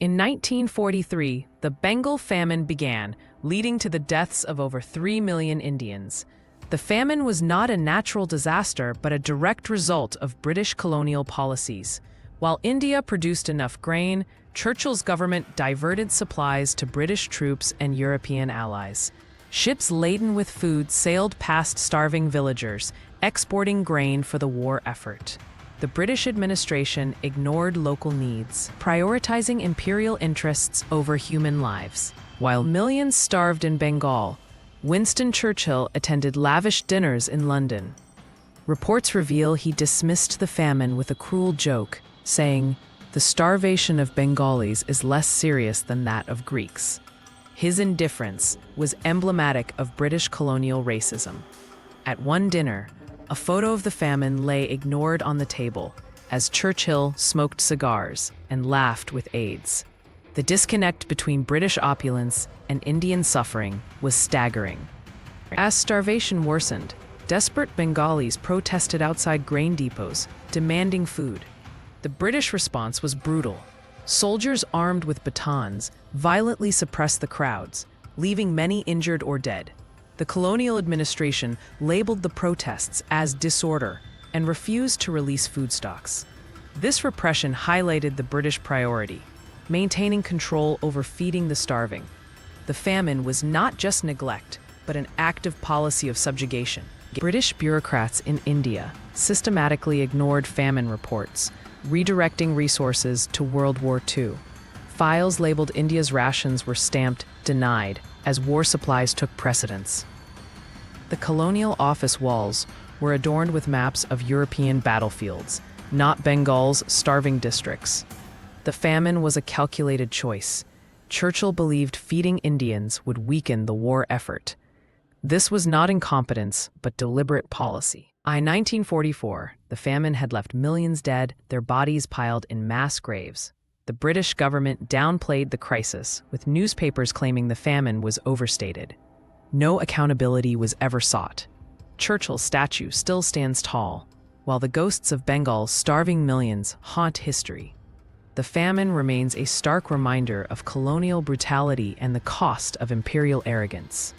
In 1943, the Bengal Famine began, leading to the deaths of over 3 million Indians. The famine was not a natural disaster, but a direct result of British colonial policies. While India produced enough grain, Churchill's government diverted supplies to British troops and European allies. Ships laden with food sailed past starving villagers, exporting grain for the war effort. The British administration ignored local needs, prioritizing imperial interests over human lives. While millions starved in Bengal, Winston Churchill attended lavish dinners in London. Reports reveal he dismissed the famine with a cruel joke, saying, "The starvation of Bengalis is less serious than that of Greeks." His indifference was emblematic of British colonial racism. At one dinner, a photo of the famine lay ignored on the table as Churchill smoked cigars and laughed with aides. The disconnect between British opulence and Indian suffering was staggering. As starvation worsened, desperate Bengalis protested outside grain depots, demanding food. The British response was brutal. Soldiers armed with batons violently suppressed the crowds, leaving many injured or dead. The colonial administration labeled the protests as disorder and refused to release food stocks. This repression highlighted the British priority, maintaining control over feeding the starving. The famine was not just neglect, but an active policy of subjugation. British bureaucrats in India systematically ignored famine reports, redirecting resources to World War II. Files labeled India's rations were stamped "denied" as war supplies took precedence. The colonial office walls were adorned with maps of European battlefields, not Bengal's starving districts. The famine was a calculated choice. Churchill believed feeding Indians would weaken the war effort. This was not incompetence, but deliberate policy. By 1944, the famine had left millions dead, their bodies piled in mass graves. The British government downplayed the crisis, with newspapers claiming the famine was overstated. No accountability was ever sought. Churchill's statue still stands tall, while the ghosts of Bengal's starving millions haunt history. The famine remains a stark reminder of colonial brutality and the cost of imperial arrogance.